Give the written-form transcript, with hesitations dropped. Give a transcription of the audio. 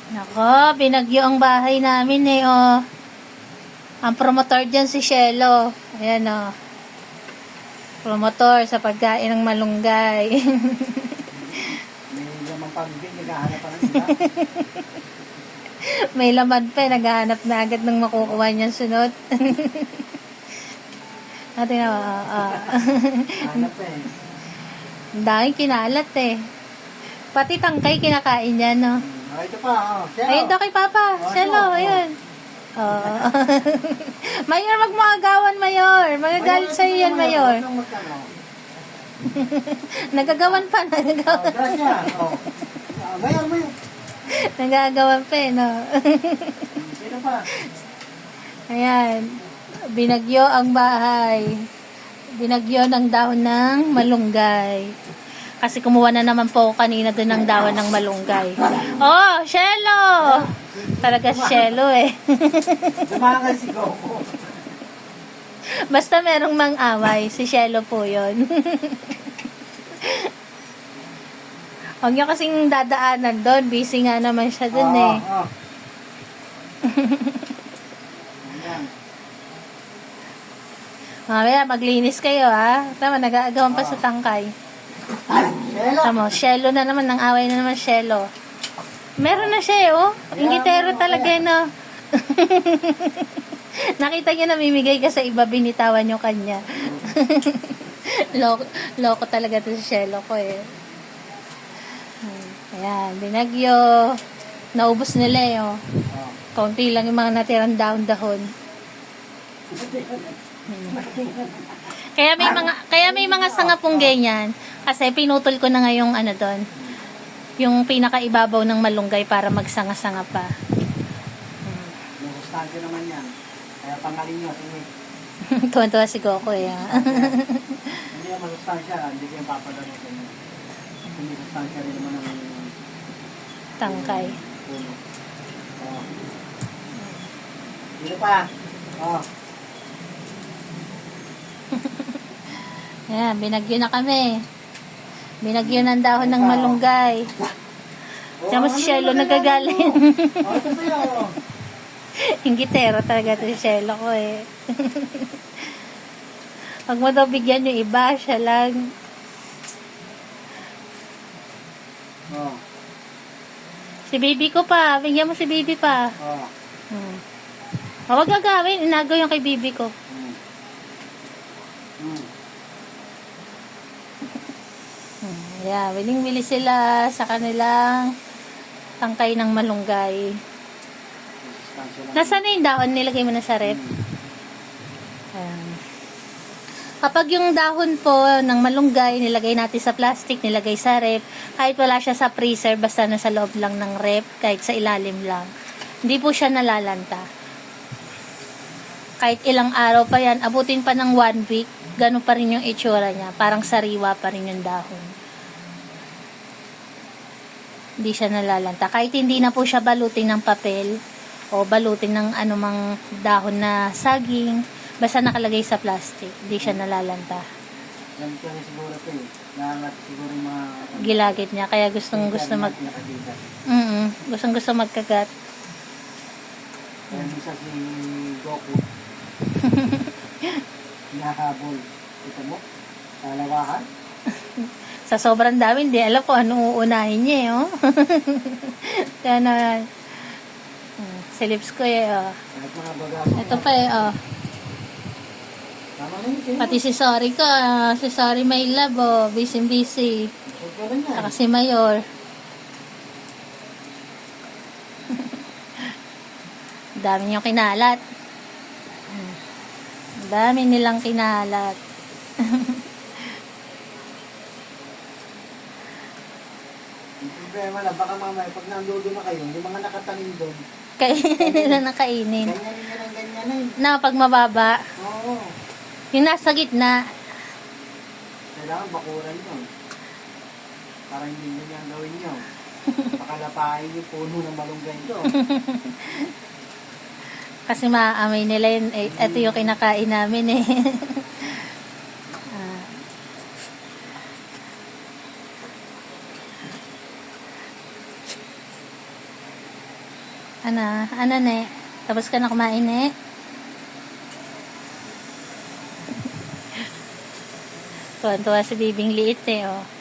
Nako, binagyo ang bahay namin eh, oh. Ang promotor dyan si Shelo. Ayan, oh. Promotor sa pagkain ng malunggay. May lamang pambing, naghahanap pa ng iba. May laman pa, naghahanap na agad ng makukuha niyang sunod. Natin na, Hanap pa eh. ang daming kinalat eh. Pati tangkay kinakain niya, no? Oh, ito pa, oh. Shelo. Ayun daw kay Papa. Oh, Shelo, oh. ayun. Oh. Mayor, magmagawan, Mayor. Magagalit sa'yo yan, Mayor. Nagagawan pa, Oh, nagagawan. gracias. Oh. Mayor. Nagagawan pa eh, no? Sino pa? Ayan. Binagyo ang bahay. Binagyo ng dahon ng malunggay. Kasi kumuha na naman po ako kanina doon ng dahon ng malunggay. Oh, Shelo! Talaga si Shelo eh. Dumakas si Coco. Basta merong mang-away, si Shelo po yun. Huwag niyo kasing dadaanan doon. Busy nga naman siya doon eh. Oh. Ayan. Mamaya, maglinis kayo ha. Tama, nag-aagawan pa sa tangkay. Shelo. Tama, Shelo na naman. Nang away na naman Shelo. Meron na siya eh, oh. Ingitero talaga eh, no. Nakita niya namimigay ka sa iba, binitawan niyo kanya. Loko talaga to si Shelo ko eh. Ayan, binagyo. Naubos nila eh, oh. Oh. Kaunti lang yung mga natirang dahon. Kaya may mga sanga pong ganyan. Kasi pinutol ko na nga yung ano doon. Yung pinakaibabaw ng malunggay para magsanga-sanga pa. Masustansya naman yan. Kaya pangalan nyo, sige. Tuwan-tuwa si Coco eh. Hindi yan masustansya, hindi kayo papadano sa inyo. Hindi sustansya rin naman ng Tangkay. puno. Oh. Dito pa. Oh. Ayan, binagyo na kami. Binagyo ng dahon ng malunggay. Tiyan mo si Shelo nagagaling. Oh, ito sa'yo. Hinggitero talaga to si Shelo ko eh. Pag mo daw bigyan yung iba, siya lang. Oh. Si baby ko pa. Bigyan mo si baby pa. Oh. Huwag gagawin. Inagaw yung kay baby ko. Yeah, wiling-wili sila sa kanilang tangkay ng malunggay. Sustansya lang. Nasaan na yung dahon? Nilagay mo na sa rep? Ayan. Kapag yung dahon po ng malunggay, nilagay natin sa plastic, nilagay sa rep, kahit wala siya sa freezer, basta nasa loob lang ng rep, kahit sa ilalim lang, hindi po siya nalalanta. Kahit ilang araw pa yan, abutin pa ng 1 week, ganun pa rin yung itsura niya. Parang sariwa pa rin yung dahon. Hindi siya nalalanta. Kahit hindi na po siya balutin ng papel o balutin ng anumang dahon na saging, basta nakalagay sa plastic, hindi siya nalalanta. Yan kasi siguro ito eh. Nangat siguro yung mga... Gilagid niya, kaya gustong gusto magkagat. Kaya isa si Goku. Hinahabol. Ito mo? Kalawahan? Sa sobrang dami, hindi alam ko anong uunahin niya eh, oh. Kaya na, si lips ko eh, oh. Kahit mga bagaso. Ito pa eh, oh. Tama na yun sa'yo. Pati si Sorry ko, si Sorry may love, oh. Busy. Busog ka rin yan. Saka si Mayor. Dami niyong kinalat. Dami nilang kinalat. Yung problema lang, baka mamaya pag nandoon na kayo, yung mga nakatanim doon, Kainin nila na kainin. ganyan eh. Na pag mababa, Oo. yung nasa gitna, Kailangan bakuran yun. Para hindi nyo yan gawin nyo. Pakalapain yung puno ng malunggay ito. kasi maaamoy nila yun, eh, ito yung kinakain namin eh. Ano ne? Tapos ka na kumain ne? Tuwan-tuwa si bibing liit eh, oh.